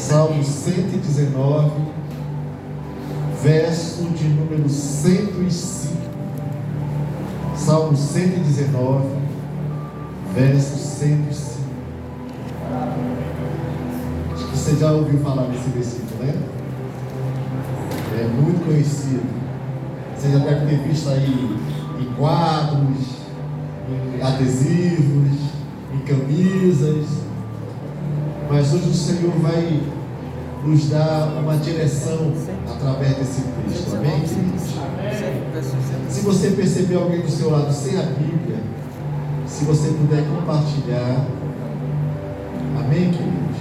Salmo 119, verso de número 105. Salmo 119, verso 105. Acho que você já ouviu falar desse versículo, né? É muito conhecido. Você já deve ter visto aí em quadros, em adesivos, em camisas. Mas hoje o Senhor vai nos dar uma direção através desse texto. Amém, queridos? Se você perceber alguém do seu lado sem a Bíblia, se você puder compartilhar. Amém, queridos?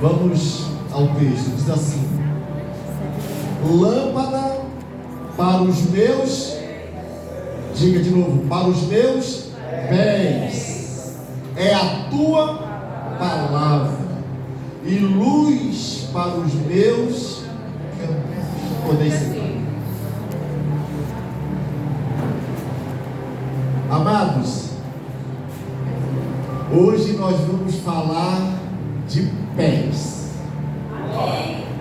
Vamos ao texto. Diz assim: lâmpada para os meus, diga de novo, para os meus pés é a tua palavra e luz para os meus caminhos. Podem sentar. Amados, hoje nós vamos falar de pés.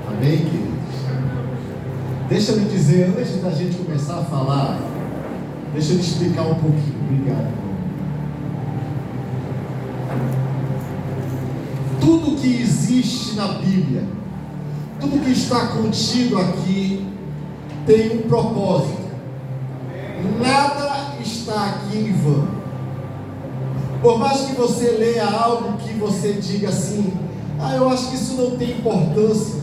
Amém, queridos? Deixa eu lhe dizer, antes da gente começar a falar, deixa eu lhe explicar um pouquinho. Obrigado. Tudo que existe na Bíblia, tudo que está contido aqui, tem um propósito. Nada está aqui em vão. Por mais que você leia algo que você diga assim: eu acho que isso não tem importância,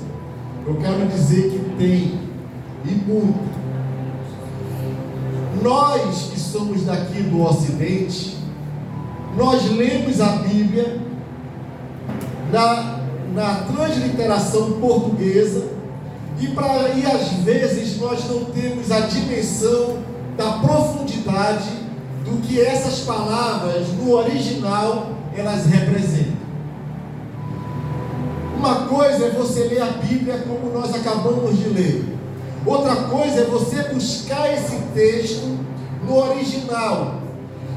eu quero dizer que tem, e muito. Nós que somos daqui do Ocidente, nós lemos a Bíblia na transliteração portuguesa, e às vezes nós não temos a dimensão da profundidade do que essas palavras no original elas representam. Uma coisa é você ler a Bíblia como nós acabamos de ler, outra coisa é você buscar esse texto no original.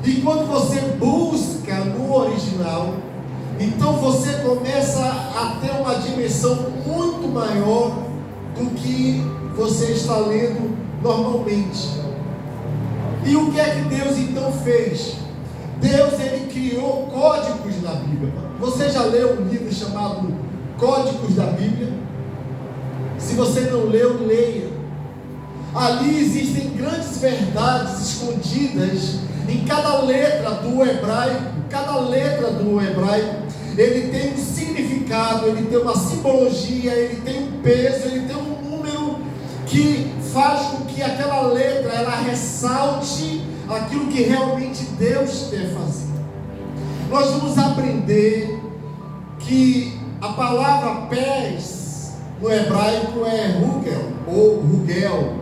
E quando você busca no original, então você começa a ter uma dimensão muito maior do que você está lendo normalmente. E o que é que Deus então fez? Deus, ele criou códigos na Bíblia. Você já leu um livro chamado Códigos da Bíblia? Se você não leu, leia. Ali existem grandes verdades escondidas em cada letra do hebraico. Cada letra do hebraico, ele tem um significado, ele tem uma simbologia, ele tem um peso, ele tem um número que faz com que aquela letra ela ressalte aquilo que realmente Deus quer fazer. Nós vamos aprender que a palavra pés no hebraico é rugel,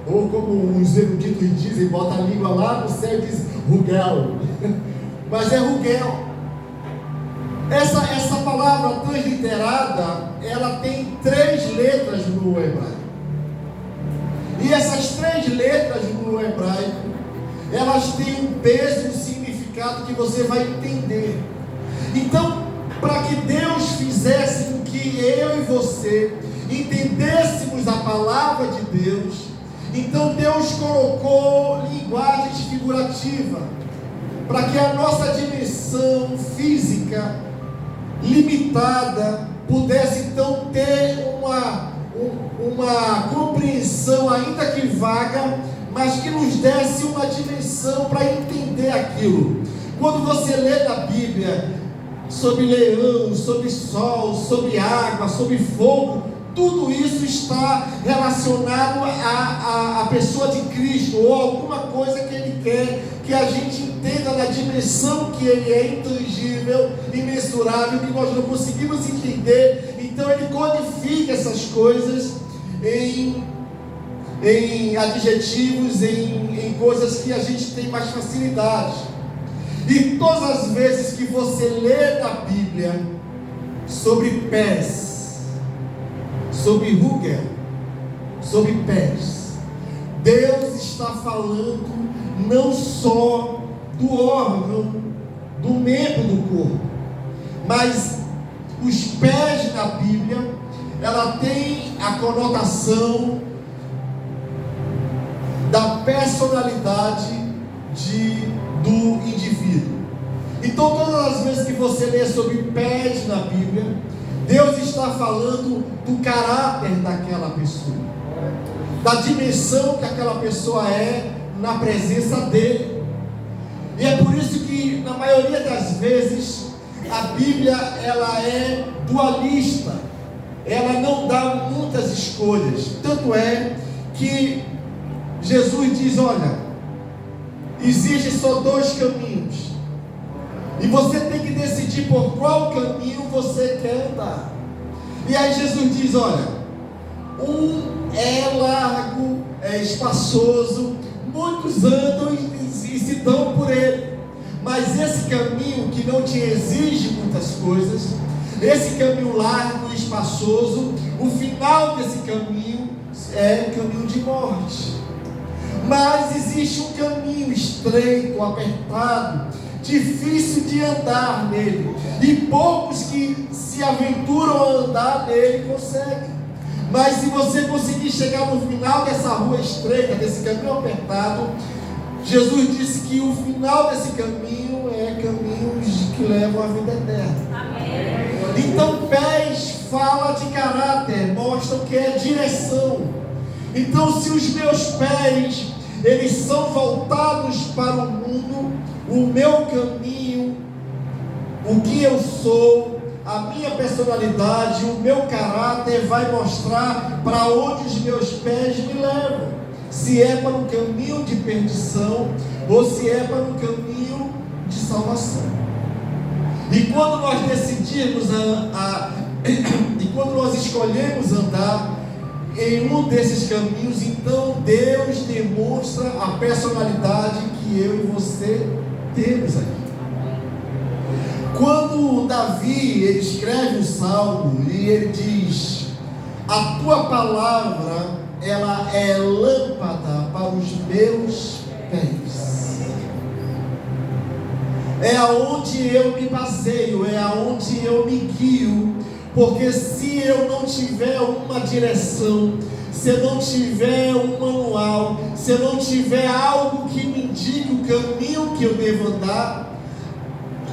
ou como os eruditos dizem, bota a língua lá no céu e diz rugel, mas é rugel. Essa palavra transliterada, ela tem 3 letras no hebraico. E essas 3 letras no hebraico, elas têm um peso e um significado que você vai entender. Então, para que Deus fizesse com que eu e você entendêssemos a palavra de Deus, então Deus colocou linguagens figurativas, para que a nossa dimensão física limitada pudesse então ter uma compreensão, ainda que vaga, mas que nos desse uma dimensão para entender aquilo. Quando você lê na Bíblia sobre leão, sobre sol, sobre água, sobre fogo, tudo isso está relacionado à pessoa de Cristo, ou alguma coisa que Ele quer que a gente entenda na dimensão que Ele é intangível, imensurável, que nós não conseguimos entender. Então Ele codifica essas coisas em adjetivos, em coisas que a gente tem mais facilidade. E todas as vezes que você lê na Bíblia sobre pés, sobre rugel, sobre pés, Deus está falando não só do órgão, do membro do corpo, mas os pés na Bíblia ela tem a conotação da personalidade do indivíduo. Então, todas as vezes que você lê sobre pés na Bíblia, Deus está falando do caráter daquela pessoa, da dimensão que aquela pessoa é na presença dele. E é por isso que, na maioria das vezes, a Bíblia ela é dualista, ela não dá muitas escolhas. Tanto é que Jesus diz: olha, existem só dois caminhos, e você tem que decidir por qual caminho você quer andar. E aí Jesus diz: olha, um é largo, é espaçoso, muitos andam e se dão por ele, mas esse caminho que não te exige muitas coisas, esse caminho largo e espaçoso, o final desse caminho é caminho de morte. Mas existe um caminho estreito, apertado, difícil de andar nele, e poucos que se aventuram a andar nele conseguem. Mas se você conseguir chegar no final dessa rua estreita, desse caminho apertado, Jesus disse que o final desse caminho é caminhos que levam à vida eterna. Amém. Então, pés fala de caráter, mostram que é direção. Então, se os meus pés eles são voltados para o mundo, o meu caminho, o que eu sou, a minha personalidade, o meu caráter vai mostrar para onde os meus pés me levam. Se é para um caminho de perdição ou se é para um caminho de salvação. E quando nós decidimos e quando nós escolhemos andar em um desses caminhos, então Deus demonstra a personalidade que eu e você temos aqui. Quando Davi ele escreve um salmo e ele diz: a tua palavra ela é lâmpada para os meus pés, é aonde eu me baseio, é aonde eu me guio. Porque se eu não tiver uma direção, se eu não tiver um manual, se eu não tiver algo que me indique o caminho que eu devo andar,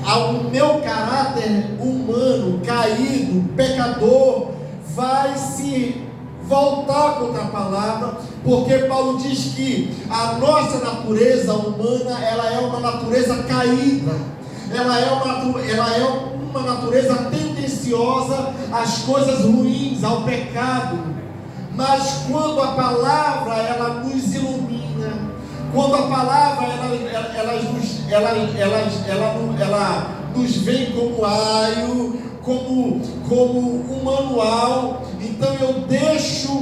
o meu caráter humano, caído, pecador, vai se voltar contra a palavra, porque Paulo diz que a nossa natureza humana, ela é uma natureza caída, ela é uma natureza tendenciosa às coisas ruins, ao pecado. Mas quando a palavra ela nos ilumina, quando a palavra ela nos vem como aio, como um manual, então eu deixo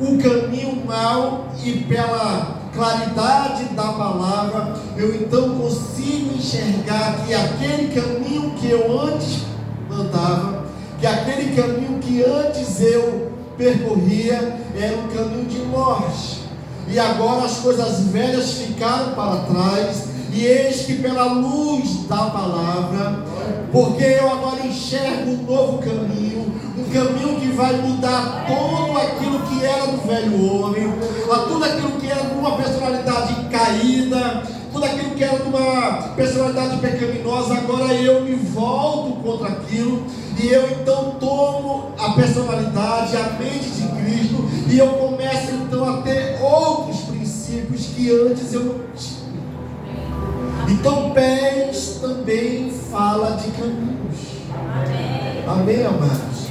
o caminho mau e pela claridade da palavra, eu então consigo enxergar que aquele caminho que eu antes andava, que aquele caminho que antes eu percorria, era um caminho de morte, e agora as coisas velhas ficaram para trás, e eis que pela luz da palavra, porque eu agora enxergo um novo caminho, um caminho que vai mudar tudo aquilo que era do velho homem, tudo aquilo que era de uma personalidade caída, tudo aquilo que era de uma personalidade pecaminosa. Agora eu me volto contra aquilo, e eu então tomo a personalidade, a mente de Cristo, e eu começo então a ter outros princípios que antes eu não tinha. Então pés também fala de caminhos. Amém, amados?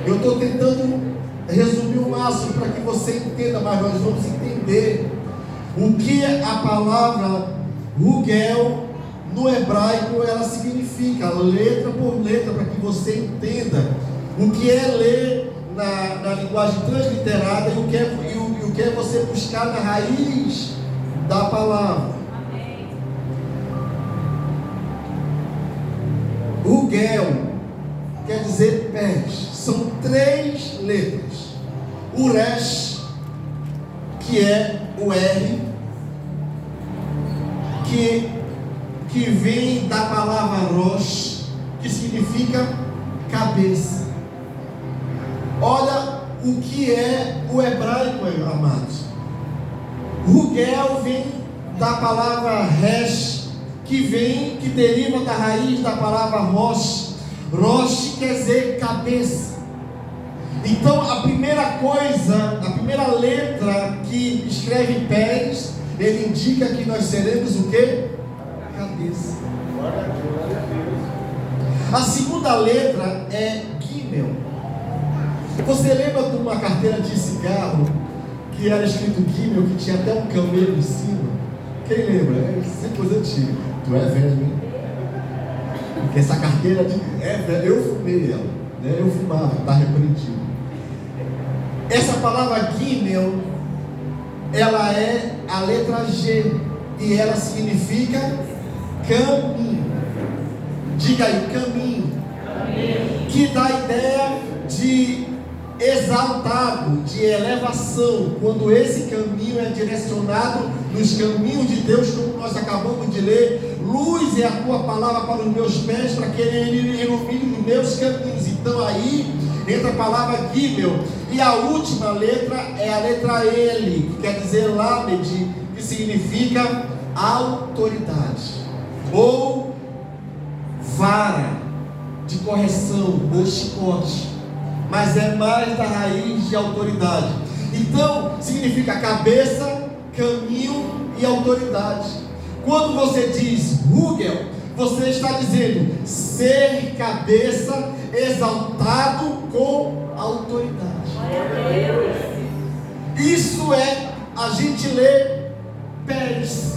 Eu estou tentando resumir o máximo para que você entenda, mas nós vamos entender o que a palavra Rugel no hebraico ela significa, letra por letra, para que você entenda o que é ler na linguagem transliterada e o que é você buscar na raiz da palavra. Rugel quer dizer pés, são 3 letras. O resh, que é o R, que vem da palavra rosh, que significa cabeça. Olha o que é o hebraico, amados. Rugel vem da palavra resh, que deriva da raiz da palavra rosh. Rosh quer dizer cabeça. Então a primeira letra que escreve pés, ele indica que nós seremos o quê? Cabeça. A segunda letra é Gimel. Você lembra de uma carteira de cigarro que era escrito Gimel, que tinha até um camelo em cima? Quem lembra? É coisa antiga. Tu é velho, hein? Porque essa carteira eu fumei ela, né? Eu fumava, está repreendido. Essa palavra Gimel, ela é a letra G e ela significa caminho. Diga aí, caminho. Que dá a ideia de exaltado, de elevação, quando esse caminho é direcionado nos caminhos de Deus, como nós acabamos de ler. Luz é a tua palavra para os meus pés, para que ele ilumine os meus caminhos. Então aí entra a palavra Gimel. E a última letra é a letra L, que quer dizer Lamed, que significa autoridade, ou vara de correção, ou chicote, mas é mais da raiz de autoridade. Então significa cabeça, caminho e autoridade. Quando você diz Rugel, você está dizendo ser cabeça, exaltado com autoridade. Isso é, a gente lê pés,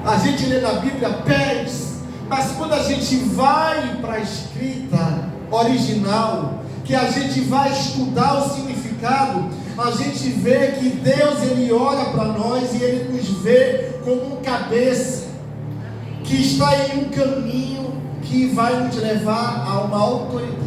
a gente lê na Bíblia pés, mas quando a gente vai para a escrita original, que a gente vai estudar o significado, a gente vê que Deus, ele olha para nós e ele nos vê como um cabeça que está em um caminho que vai nos levar a uma autoridade.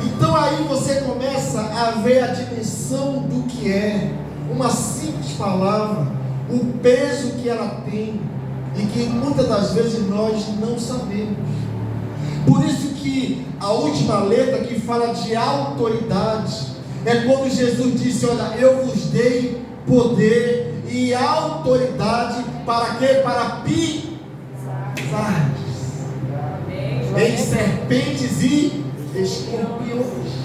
Então aí você começa a ver a dimensão do que é uma simples palavra, o peso que ela tem e que muitas das vezes nós não sabemos. Por isso que a última letra que fala de autoridade é quando Jesus disse: olha, eu vos dei poder e autoridade para quê? Para pisar em serpentes e escorpiões.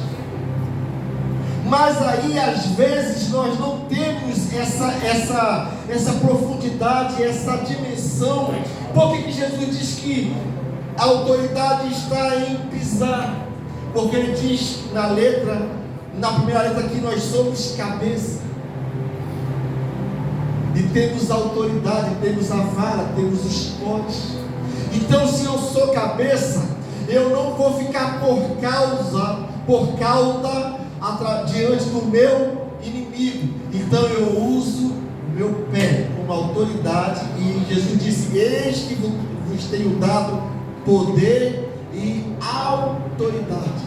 Mas aí às vezes nós não temos essa profundidade, essa dimensão. Por que Jesus diz que a autoridade está em pisar? Porque ele diz na primeira letra, que nós somos cabeça e temos autoridade, temos a vara, temos os chicotes. Então, se eu sou cabeça, eu não vou ficar por cauda diante do meu inimigo. Então eu uso o meu pé como autoridade, e Jesus disse: eis que vos tenho dado poder e autoridade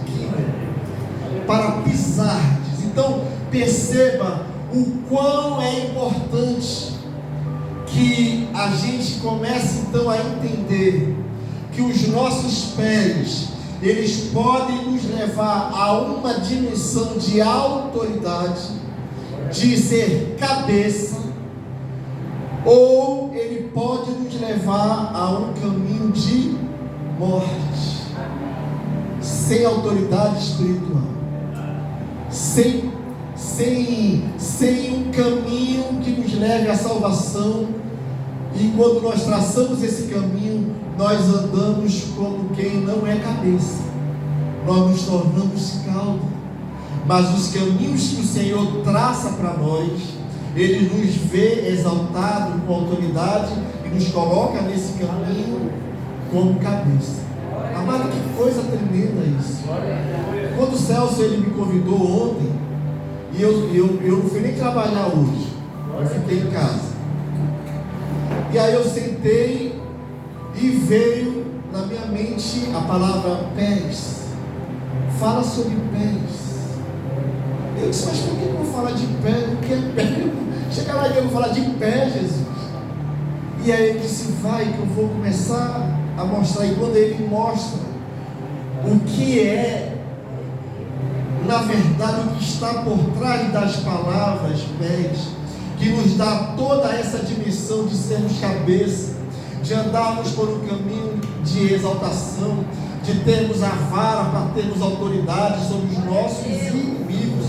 para pisar. Então perceba o quão é importante que a gente comece então a entender que os nossos pés, eles podem nos levar a uma dimensão de autoridade, de ser cabeça, ou ele pode nos levar a um caminho de morte, sem autoridade espiritual, sem um caminho que nos leve à salvação. E quando nós traçamos esse caminho, nós andamos como quem não é cabeça, nós nos tornamos cauda. Mas os caminhos que o Senhor traça para nós, Ele nos vê exaltado com autoridade e nos coloca nesse caminho como cabeça. Amado, que coisa tremenda isso. Quando o Celso ele me convidou ontem, e eu não fui nem trabalhar hoje, eu fiquei em casa. E aí eu sentei e veio na minha mente a palavra pés. Fala sobre pés. Eu disse: mas por que eu vou falar de pé? O que é pé? Chega lá e eu vou falar de pé, Jesus. E aí ele disse: vai, que eu vou começar a mostrar. E quando ele mostra o que é na verdade, o que está por trás das palavras pés, que nos dá toda essa dimensão de sermos cabeça, de andarmos por um caminho de exaltação, de termos a vara para termos autoridade sobre os nossos inimigos.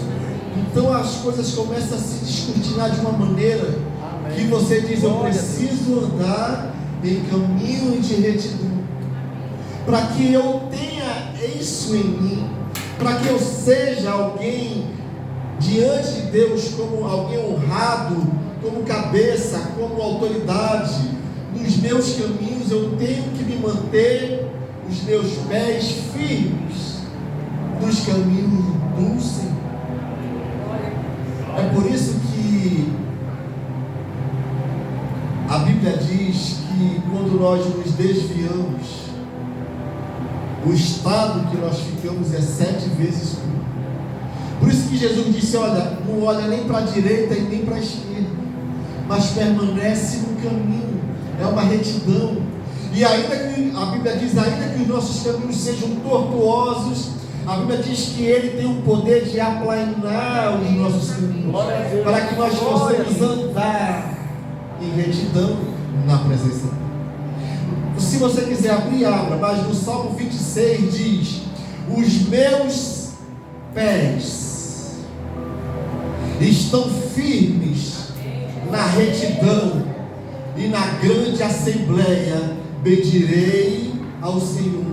Então as coisas começam a se descortinar de uma maneira que você diz: eu preciso andar em caminho de retidão, para que eu tenha isso em mim, para que eu seja alguém diante de Deus como alguém honrado, como cabeça, como autoridade. Nos meus caminhos eu tenho que me manter os meus pés firmes nos caminhos do Senhor. É por isso que a Bíblia diz que quando nós nos desviamos, o estado que nós ficamos é 7 vezes pior. Por isso que Jesus disse: olha, não olha nem para a direita e nem para a esquerda, mas permanece no caminho. É uma retidão. E ainda que a Bíblia diz, ainda que os nossos caminhos sejam tortuosos, a Bíblia diz que Ele tem o poder de aplanar os nossos caminhos, para que nós possamos andar em retidão na presença dele. Se você quiser abrir, abra, mas no Salmo 26 diz: os meus pés estão firmes na retidão, e na grande assembleia bendirei ao Senhor.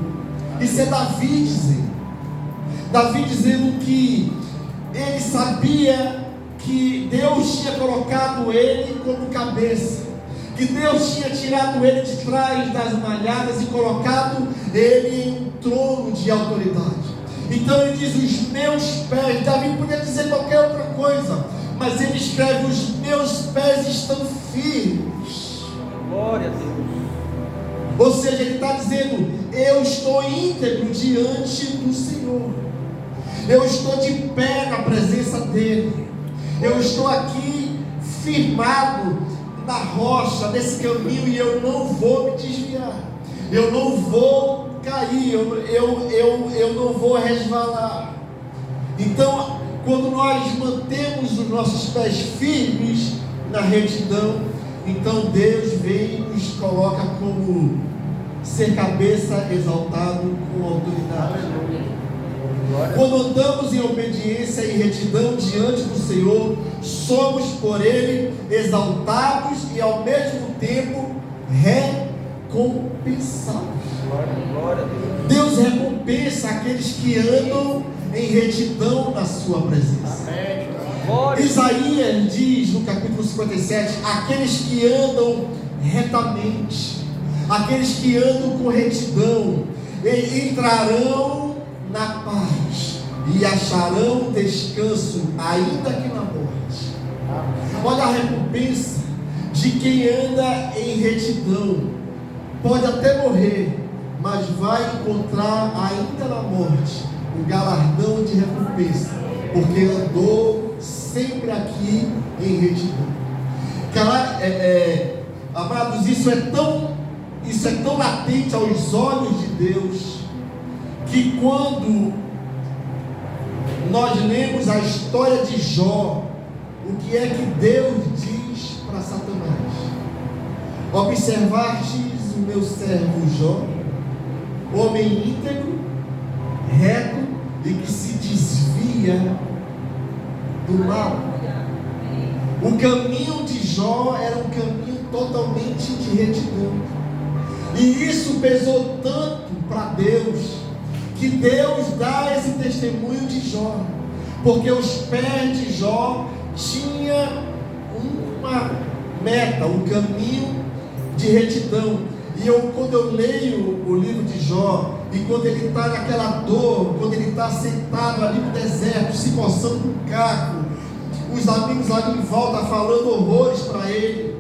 Isso é Davi dizendo. Davi dizendo que ele sabia que Deus tinha colocado ele como cabeça, que Deus tinha tirado ele de trás das malhadas e colocado ele em um trono de autoridade. Então ele diz: os meus pés. Davi podia dizer qualquer outra coisa, mas ele escreve: os meus pés estão firmes. Glória a Deus. Ou seja, ele está dizendo: eu estou íntegro diante do Senhor, eu estou de pé na presença dele, eu estou aqui firmado na rocha, nesse caminho, e eu não vou me desviar, eu não vou cair, eu não vou resvalar. Então, quando nós mantemos os nossos pés firmes na retidão, então Deus vem e nos coloca como ser cabeça, exaltado com autoridade. Quando andamos em obediência e retidão diante do Senhor, somos por Ele exaltados e ao mesmo tempo recompensados. Glória a Deus. Deus recompensa aqueles que andam em retidão na sua presença. Amém. Isaías diz no capítulo 57: aqueles que andam retamente, aqueles que andam com retidão, entrarão na paz e acharão descanso, ainda que na morte. Olha a recompensa de quem anda em retidão. Pode até morrer, mas vai encontrar ainda na morte um galardão de recompensa, porque andou sempre aqui em retidão. Amados, isso é tão latente aos olhos de Deus, que quando nós lemos a história de Jó, o que é que Deus diz para Satanás? Observastes o meu servo Jó, homem íntegro, reto e que se desvia do mal. O caminho de Jó era um caminho totalmente de retidão, e isso pesou tanto para Deus, que Deus dá esse testemunho de Jó, porque os pés de Jó tinham uma meta, um caminho de retidão. E quando eu leio o livro de Jó, e quando ele está naquela dor, quando ele está sentado ali no deserto, se coçando com caco, os amigos ali em volta falando horrores para ele,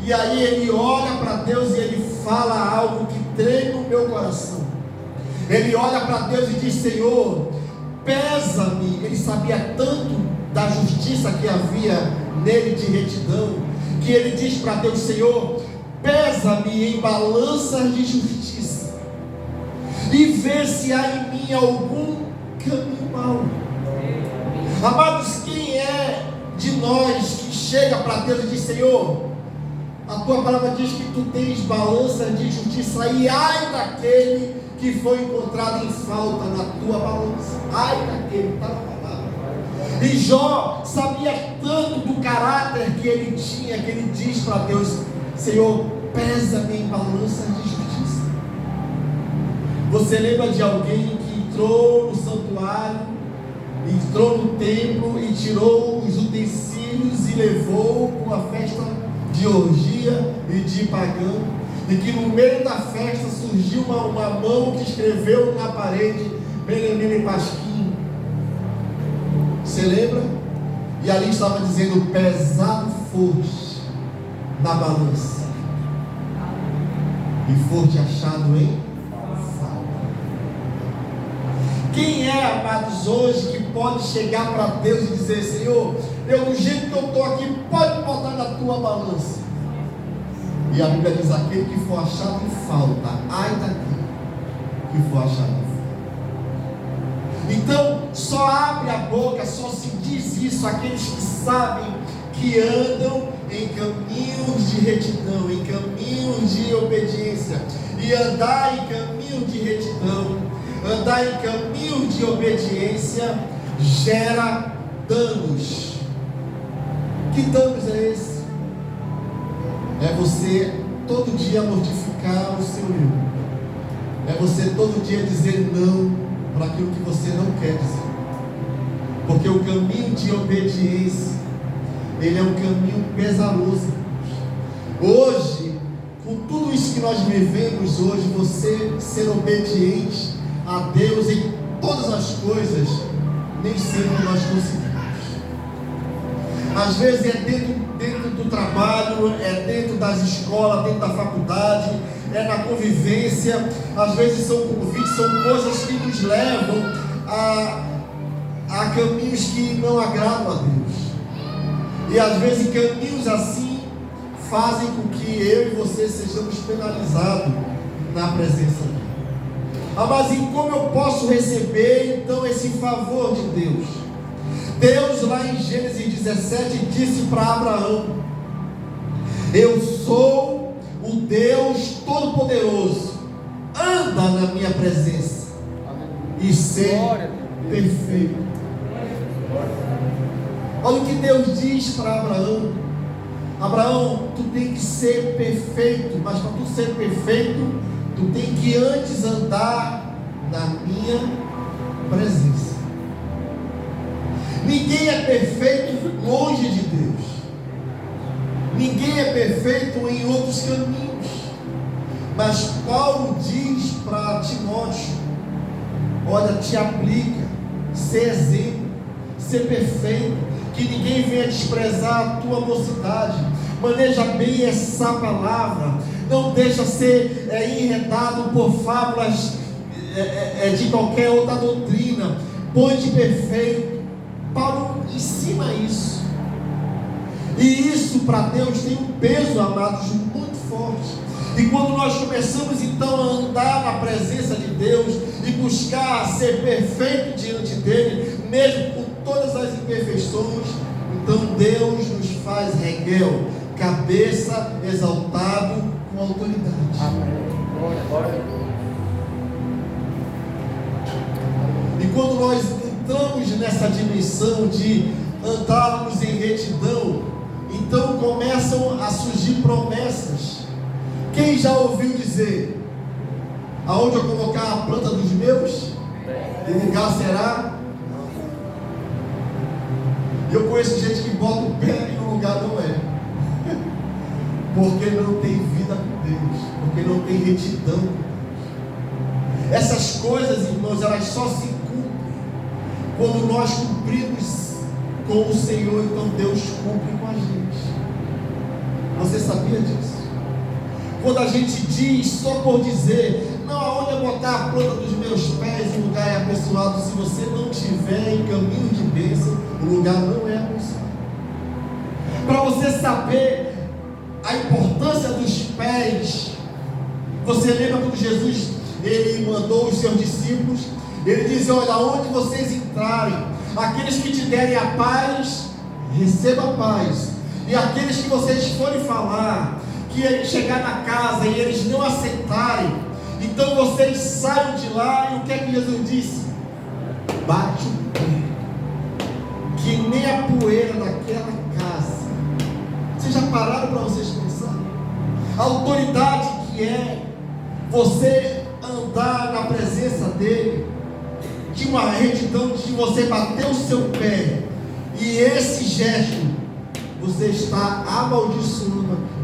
e aí ele olha para Deus e ele fala algo que treme no meu coração. Ele olha para Deus e diz: Senhor, pesa-me. Ele sabia tanto da justiça que havia nele de retidão, que ele diz para Deus: Senhor, pesa-me em balanças de justiça, e vê se há em mim algum caminho mau. Amados, quem é de nós que chega para Deus e diz: Senhor, a tua palavra diz que tu tens balanças de justiça, e ai daquele que foi encontrado em falta na tua balança. Ai daquele, está na palavra. E Jó sabia tanto do caráter que ele tinha, que ele diz para Deus: Senhor, pesa-me em balanças de justiça. Você lembra de alguém que entrou no santuário, entrou no templo e tirou os utensílios e levou para uma festa de orgia e de pagão, e que no meio da festa surgiu uma mão que escreveu na parede: Benemene Pasquim? Você lembra? E ali estava dizendo: pesado foste na balança e foste achado em falta. Quem é, amados, hoje que pode chegar para Deus e dizer: Senhor, eu do jeito que eu estou aqui, pode botar na tua balança? E a Bíblia diz: aquele que for achado em falta, ai daquele que for achado em falta. Então, só abre a boca, só se diz isso aqueles que sabem que andam em caminhos de retidão, em caminhos de obediência. E andar em caminho de retidão, andar em caminho de obediência, gera danos. Que danos é esse? É você todo dia mortificar o seu eu. É você todo dia dizer não para aquilo que você não quer dizer. Porque o caminho de obediência, ele é um caminho pesaroso. Hoje, com tudo isso que nós vivemos hoje, você ser obediente a Deus em todas as coisas, nem sempre nós conseguimos. Às vezes é dentro do trabalho, é dentro das escolas, dentro da faculdade, é na convivência. Às vezes são convites, são coisas que nos levam a caminhos que não agradam a Deus. E às vezes caminhos assim fazem com que eu e você sejamos penalizados na presença dele. Mas e como eu posso receber então esse favor de Deus? Deus lá em Gênesis 17 disse para Abraão: eu sou o Deus Todo-Poderoso, anda na minha presença e ser perfeito. Olha o que Deus diz para Abraão: Abraão, tu tem que ser perfeito, mas para tu ser perfeito, tu tem que antes andar na minha presença. Ninguém é perfeito longe de Deus. Ninguém é perfeito em outros caminhos. Mas Paulo diz para Timóteo: olha, te aplica, ser exemplo, ser perfeito, que ninguém venha desprezar a tua mocidade. Maneja bem essa palavra, não deixa ser enredado por fábulas de qualquer outra doutrina. Põe-te perfeito. Paulo ensina isso. E isso para Deus tem um peso, amados, muito forte. E quando nós começamos então a andar na presença de Deus e buscar ser perfeito diante dele, mesmo com todas as imperfeições, então Deus nos faz reguel, cabeça, exaltado com autoridade. Amém. Glória. E quando nós entramos nessa dimensão de andarmos em retidão, então começam a surgir promessas. Quem já ouviu dizer: aonde eu colocar a planta dos meus, o lugar será? Eu conheço gente que bota o pé e o lugar não é, porque não tem vida com Deus, porque não tem retidão com Deus. Essas coisas, irmãos, elas só se cumprem quando nós cumprimos com o Senhor. Então Deus cumpre com a gente. Você sabia disso? Quando a gente diz só por dizer: não, aonde eu botar a planta dos meus pés, o lugar é abençoado. Se você não estiver em caminho de bênção, o lugar não é abençoado. Para você saber a importância dos pés, você lembra quando Jesus ele mandou os seus discípulos? Ele diz: olha, aonde vocês entrarem, Aqueles que te derem a paz, receba a paz. E aqueles que vocês forem falar, que chegar na casa e eles não aceitarem, então vocês saiam de lá. E o que é que Jesus disse? Bate o pé, que nem a poeira daquela casa. Vocês já pararam para vocês pensar? A autoridade que é você andar na presença dele, de uma retidão, de você bater o seu pé, e esse gesto, você está amaldiçoando aqui.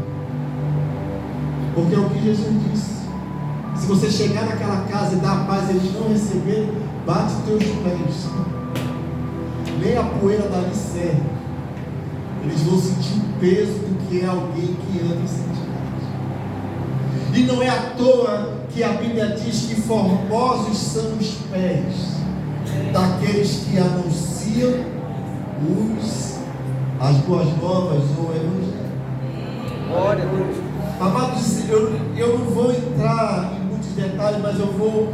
Porque é o que Jesus disse: se você chegar naquela casa e dar a paz, eles não receberem, bate teus pés, nem a poeira dali serve. Eles vão sentir o peso do que é alguém que anda em santidade. E não é à toa que a Bíblia diz que formosos são os pés daqueles que anunciam as boas novas ou o Evangelho. Glória a Deus. Amados, eu não vou entrar em muitos detalhes, mas eu vou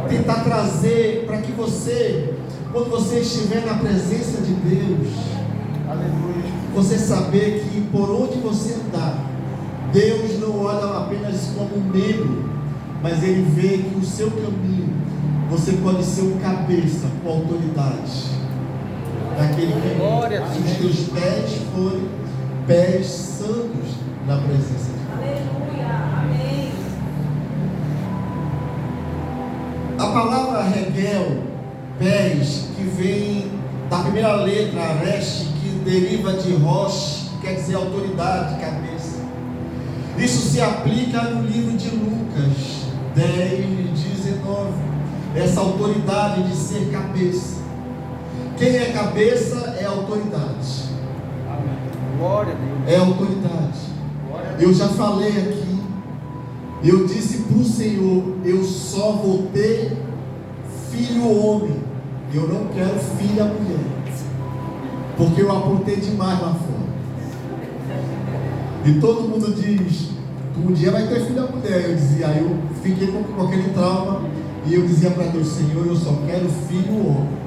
tentar trazer para que você, quando você estiver na presença de Deus, aleluia, você saber que por onde você andar, Deus não olha apenas como um membro, mas Ele vê que o seu caminho, você pode ser um cabeça com autoridade naquele caminho, se os teus pés forem pés santos na presença de Deus. Aleluia, amém. A palavra regel, pés, que vem da primeira letra, resh, que deriva de rosh, que quer dizer autoridade, cabeça. Isso se aplica no livro de Lucas 10:19. Essa autoridade de ser cabeça. Quem é cabeça é autoridade. Amém. Glória a Deus. É autoridade. Eu já falei aqui. Eu disse para o Senhor: eu só vou ter filho homem. Eu não quero filha mulher. Porque eu apontei demais lá fora. E todo mundo diz: um dia vai ter filha mulher. Eu dizia, aí eu fiquei com aquele trauma. E eu dizia para Deus: Senhor, eu só quero filho homem.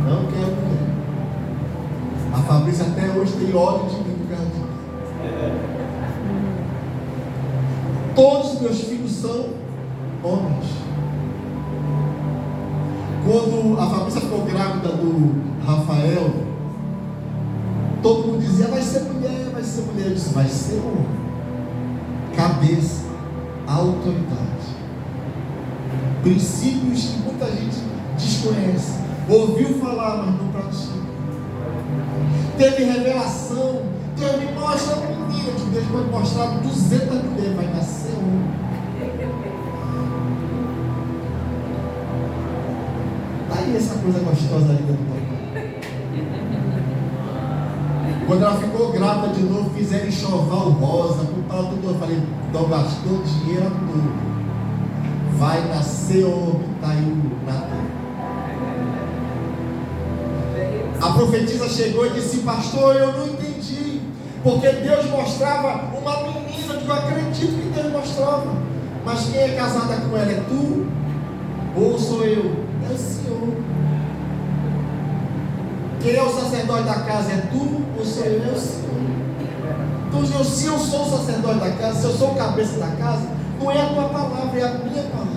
Não quero mulher. A Fabrícia até hoje tem ódio de mim por causa disso. Todos os meus filhos são homens. Quando a Fabrícia ficou grávida do Rafael, todo mundo dizia: vai ser mulher, vai ser mulher. Eu disse: vai ser homem. Cabeça, autoridade. Princípios que muita gente desconhece, ouviu falar, mas não pratica. Teve revelação. Deus me mostra uma menina, que Deus pode mostrar 200 mulheres, vai nascer um. Tá aí essa coisa gostosa ali do papai. Quando ela ficou grávida de novo, fizeram enxoval rosa, botaram tudo. Eu falei: então gastou dinheiro à toa. Vai nascer homem, tá aí o Natal. A profetisa chegou e disse: pastor, eu não entendi, porque Deus mostrava uma menina, que eu acredito que Deus mostrava, mas quem é casada com ela é tu? Ou sou eu? É o Senhor. Quem é o sacerdote da casa é tu? Ou sou eu? É o Senhor. Então, se eu sou o sacerdote da casa, se eu sou o cabeça da casa, não é a tua palavra, é a minha palavra.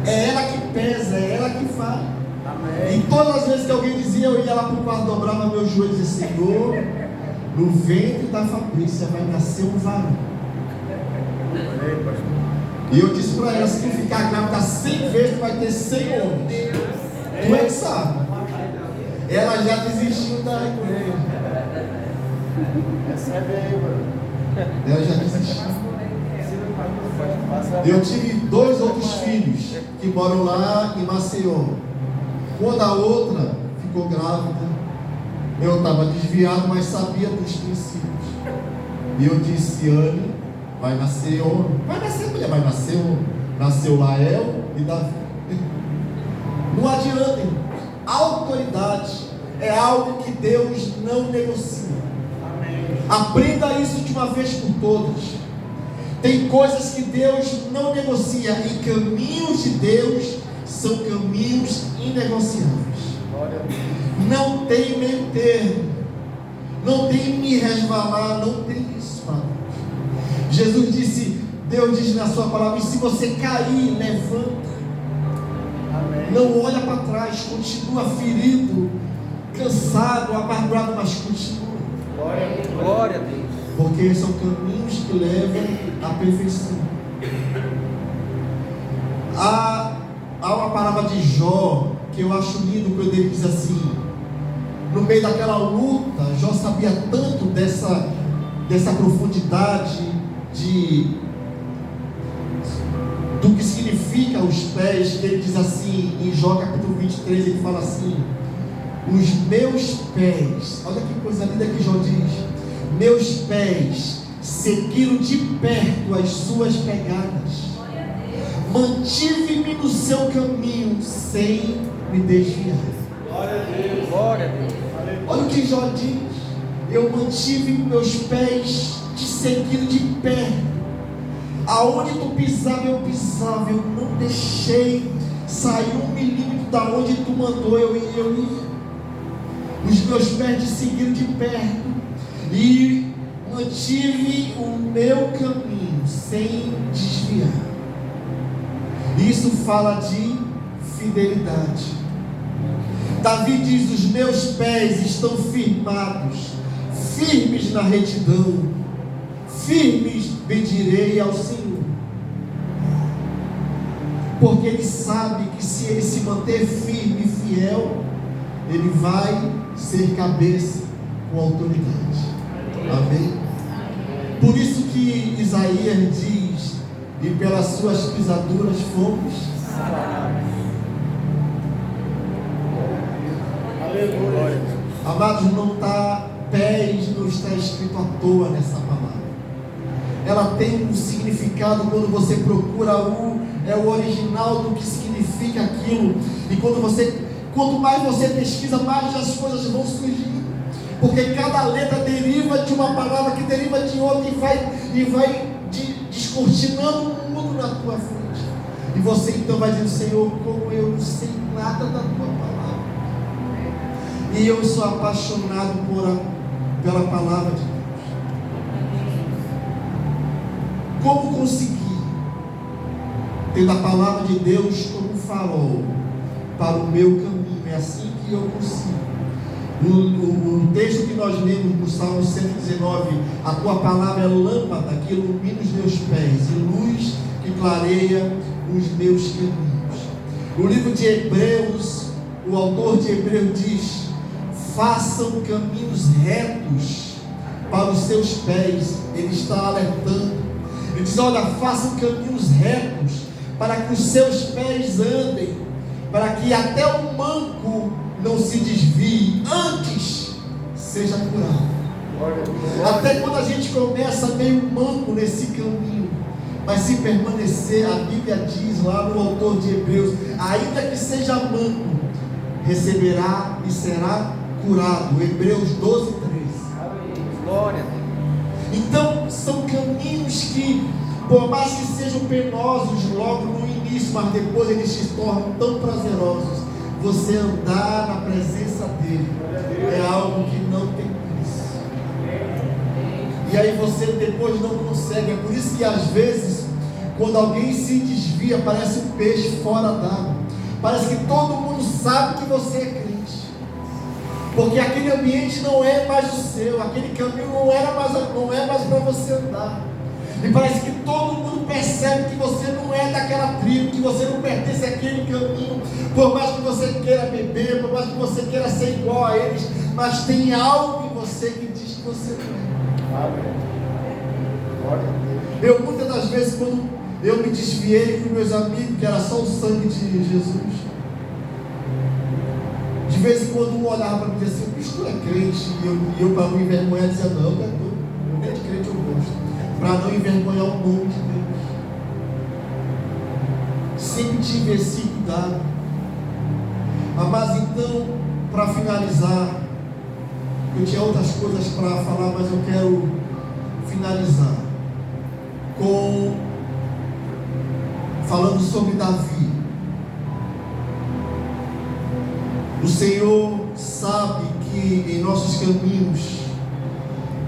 É ela que pesa, é ela que fala. Amém. E todas as vezes que alguém dizia, eu ia lá para o quarto, dobrava meus joelhos e dizia: Senhor, no ventre da Fabrícia vai nascer um varão. E eu disse para ela: se tu ficar grávida 100 vezes, tu vai ter 100 homens. Tu é que sabe. Ela já desistiu da igreja. Recebe aí, mano. Ela já desistiu. Eu tive 2 outros filhos que moram lá em Maceió. Quando a outra ficou grávida, eu estava desviado, mas sabia dos princípios. E eu disse: Anne, vai nascer homem. Vai nascer mulher, vai nascer homem. Nasceu Lael e Davi. Não adianta, irmãos. Autoridade é algo que Deus não negocia. Amém. Aprenda isso de uma vez por todas. Tem coisas que Deus não negocia, e caminhos de Deus são caminhos inegociáveis. Glória a Deus. Não tem meio termo, não tem me resvalar, não tem isso, Pai. Jesus disse, Deus diz na sua palavra, e se você cair, levanta. Amém. Não olha para trás, continua ferido, cansado, amargurado, mas continua. Glória a Deus. Glória a Deus. Porque são caminhos que levam à perfeição. Há uma palavra de Jó que eu acho lindo, quando ele diz assim: no meio daquela luta, Jó sabia tanto dessa profundidade do que significa os pés, que ele diz assim, em Jó capítulo 23, ele fala assim: os meus pés, olha que coisa linda que Jó diz, meus pés seguiram de perto as suas pegadas, mantive-me no seu caminho sem me desviar. Glória a Deus. Glória a Deus. Olha o que Jó diz: eu mantive meus pés te seguindo de perto, aonde tu pisava, eu não deixei sair 1 milímetro da onde tu mandou eu ir. Os meus pés te seguiram de perto e mantive o meu caminho sem desviar. Isso fala de fidelidade. Davi diz: os meus pés estão firmados, firmes na retidão, firmes bendirei ao Senhor. Porque ele sabe que se ele se manter firme e fiel, ele vai ser cabeça com autoridade. Amém? Por isso que Isaías diz: e pelas suas pisaduras fomos sarados. Aleluia. Amados, pés não está escrito à toa nessa palavra. Ela tem um significado quando você procura o original do que significa aquilo. E quanto mais você pesquisa, mais as coisas vão surgir. Porque cada letra deriva de uma palavra que deriva de outra e vai descortinando o mundo na tua frente. E você então vai dizer: Senhor, como eu não sei nada da tua palavra, e eu sou apaixonado pela palavra de Deus. Como conseguir ter a palavra de Deus como farol para o meu caminho? É assim que eu consigo. O texto que nós lemos no Salmo 119: a tua palavra é lâmpada que ilumina os meus pés e luz que clareia os meus caminhos. No livro de Hebreus, o autor de Hebreus diz: façam caminhos retos para os seus pés. Ele está alertando. Ele diz: olha, façam caminhos retos para que os seus pés andem, para que até o manco não se desvie, antes seja curado. Até quando a gente começa meio manco nesse caminho, mas se permanecer, a Bíblia diz lá no autor de Hebreus: ainda que seja manco, receberá e será curado. Hebreus 12, 13. Glória a Deus. Então são caminhos que, por mais que sejam penosos logo no início, mas depois eles se tornam tão prazerosos. Você andar na presença dele é algo que não tem preço. E aí você depois não consegue. É por isso que às vezes, quando alguém se desvia, parece um peixe fora d'água. Parece que todo mundo sabe que você é crente, porque aquele ambiente não é mais o seu, aquele caminho não é mais para você andar. E parece que todo mundo percebe que você não é daquela tribo, que você não pertence àquele caminho. Por mais que você queira beber, por mais que você queira ser igual a eles, mas tem algo em você que diz que você não é. Amém. Glória a Deus. Eu muitas das vezes, quando eu me desviei com meus amigos, que era só o sangue de Jesus, de vez em quando um olhava para mim e dizia assim: bicho, tu é crente? E eu para não envergonhar dizia: não, eu nem de crente eu gosto, para não envergonhar o nome de Deus. Sempre tive esse cuidado. Mas então, para finalizar, eu tinha outras coisas para falar, mas eu quero finalizar falando sobre Davi. O Senhor sabe que em nossos caminhos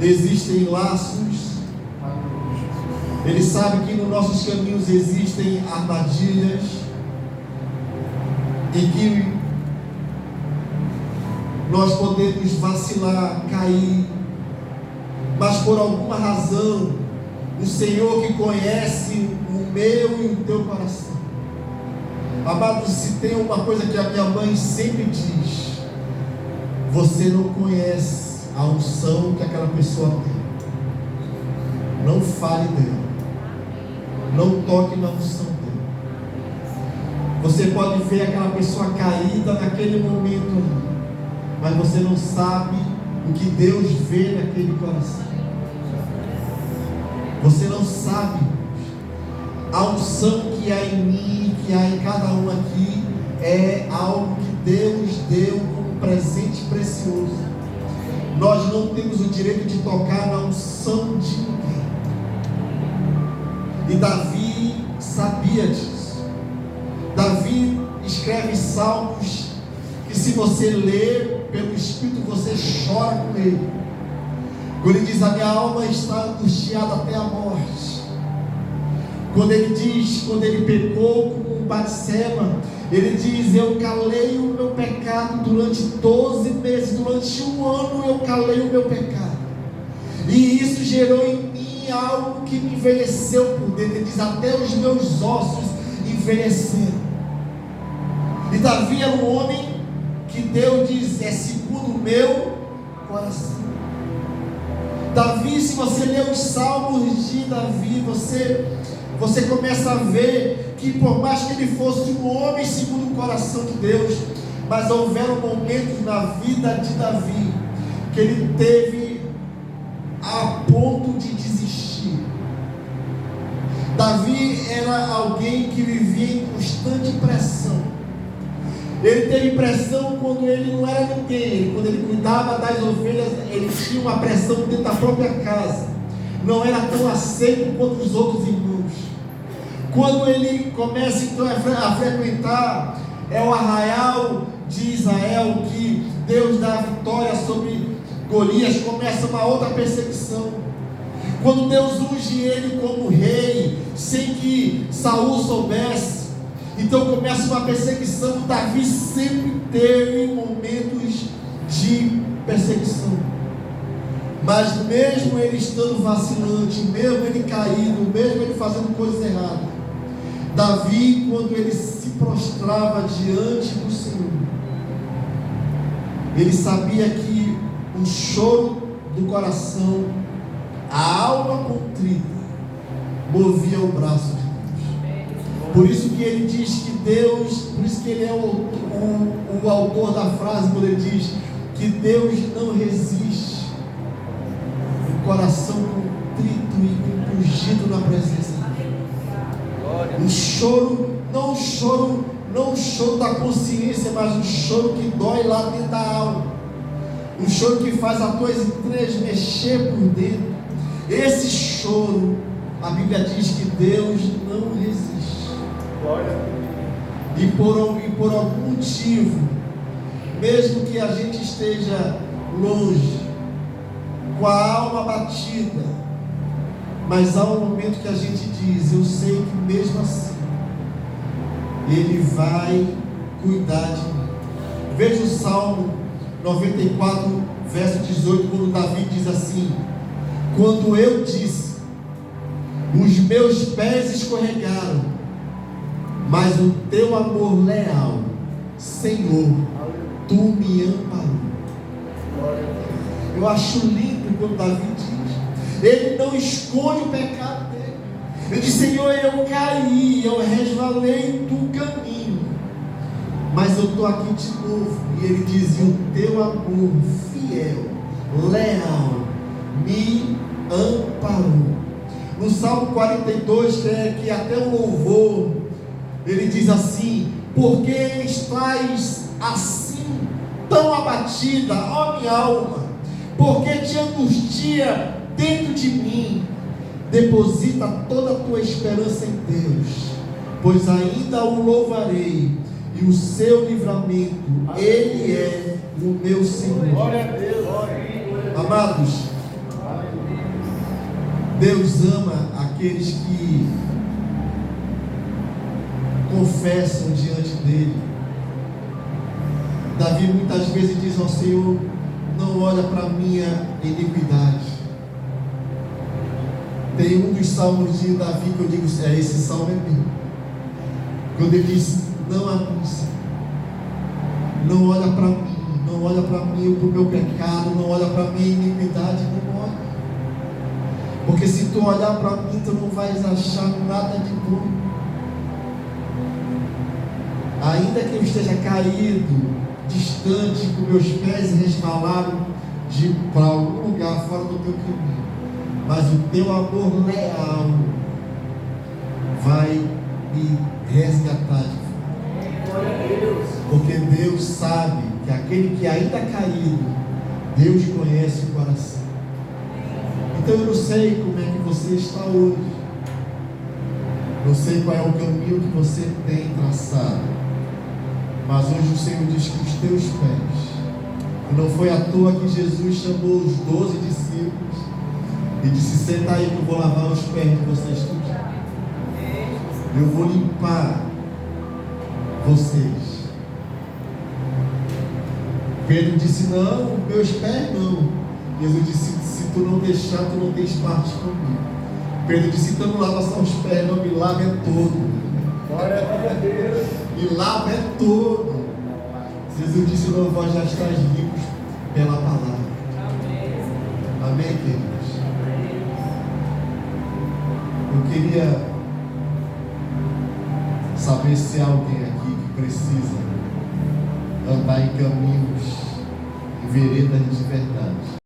existem laços. Ele sabe que nos nossos caminhos existem armadilhas e que nós podemos vacilar, cair, mas por alguma razão, o Senhor que conhece o meu e o teu coração. Amado, se tem uma coisa que a minha mãe sempre diz: você não conhece a unção que aquela pessoa tem. Não fale dela. Não toque na unção dela. Você pode ver aquela pessoa caída naquele momento, mas você não sabe o que Deus vê naquele coração. Você não sabe. A unção que há em mim, que há em cada um aqui, é algo que Deus deu como presente precioso. Nós não temos o direito de tocar na unção de ninguém. E Davi sabia disso. Davi escreve salmos que, se você ler pelo Espírito, você chora com ele. Quando ele diz: a minha alma está angustiada até a morte. Quando ele diz, quando ele pecou com Batseba, ele diz: eu calei o meu pecado durante 12 meses, durante 1 ano eu calei o meu pecado, e isso gerou em mim algo que me envelheceu por dentro. Ele diz: até os meus ossos envelheceram. E Davi era um homem que Deus diz: é segundo o meu coração. Davi, se você ler os salmos de Davi, você começa a ver que, por mais que ele fosse um homem segundo o coração de Deus, mas houveram momentos na vida de Davi que ele teve a ponto de desistir. Davi era alguém que vivia em constante pressão. Ele teve pressão quando ele não era ninguém. Quando ele cuidava das ovelhas, ele tinha uma pressão dentro da própria casa. Não era tão aceito quanto os outros irmãos. Quando ele começa então a frequentar o arraial de Israel, que Deus dá a vitória sobre Golias, começa uma outra perseguição. Quando Deus unge ele como rei, sem que Saul soubesse, então começa uma perseguição. Davi sempre teve momentos de perseguição, mas mesmo ele estando vacilante, mesmo ele caído, mesmo ele fazendo coisas erradas, Davi, quando ele se prostrava diante do Senhor, ele sabia que o choro do coração, a alma contrita, movia o braço de Deus. Por isso que ele diz que Deus, por isso que ele é o autor da frase, quando ele diz que Deus não resiste o coração contrito e compungido na presença dele. Um choro, não um choro da consciência, mas um choro que dói lá dentro da alma, um choro que faz as tuas entranhas mexer por dentro. Esse choro, a Bíblia diz que Deus não resiste. E por algum motivo, mesmo que a gente esteja longe, com a alma batida, mas há um momento que a gente diz: eu sei que mesmo assim Ele vai cuidar de mim. Veja o Salmo 94, verso 18, quando Davi diz assim: quando eu disse, os meus pés escorregaram, mas o teu amor leal, Senhor, tu me amparou. Eu acho lindo quando Davi diz, ele não esconde o pecado dele. Ele diz: Senhor, eu caí, eu resvalei do caminho, mas eu estou aqui de novo. E ele diz: e o teu amor fiel, leal, me amparou. No Salmo 42, que até o louvor, ele diz assim: porque estás assim tão abatida, ó minha alma, porque te angustia dentro de mim. Deposita toda a tua esperança em Deus, pois ainda o louvarei e o seu livramento. Ele é o meu Senhor. Glória a Deus. Amados, Deus ama aqueles que confessam diante dele. Davi muitas vezes diz ao Senhor: não olha para a minha iniquidade. Tem um dos salmos de Davi que eu digo: esse salmo é meu. Quando ele diz: não abusa, não olha para mim, não olha para mim, para o meu pecado, não olha para a minha iniquidade, não olha. Porque se tu olhar para mim, tu não vais achar nada de bom. Ainda que eu esteja caído, distante, com meus pés resvalados para algum lugar fora do teu caminho, mas o teu amor leal vai me resgatar de volta. Porque Deus sabe que aquele que ainda caído, Deus conhece o coração. Então eu não sei como é que você está hoje, não sei qual é o caminho que você tem traçado, mas hoje o Senhor diz que os teus pés, e não foi à toa que Jesus chamou os 12 discípulos e disse: senta aí que eu vou lavar os pés de vocês todos. Eu vou limpar vocês. Pedro disse: não, meus pés não. Jesus disse: se tu não deixar, tu não tens parte comigo. Pedro disse: então não lava só os pés, não, me lava é todo. Glória a Deus. Me lava é todo. Jesus disse: não, vós já estáis limpos pela palavra. Amém, queridos? Eu queria saber se há alguém aqui que precisa andar em caminhos, em veredas de verdade.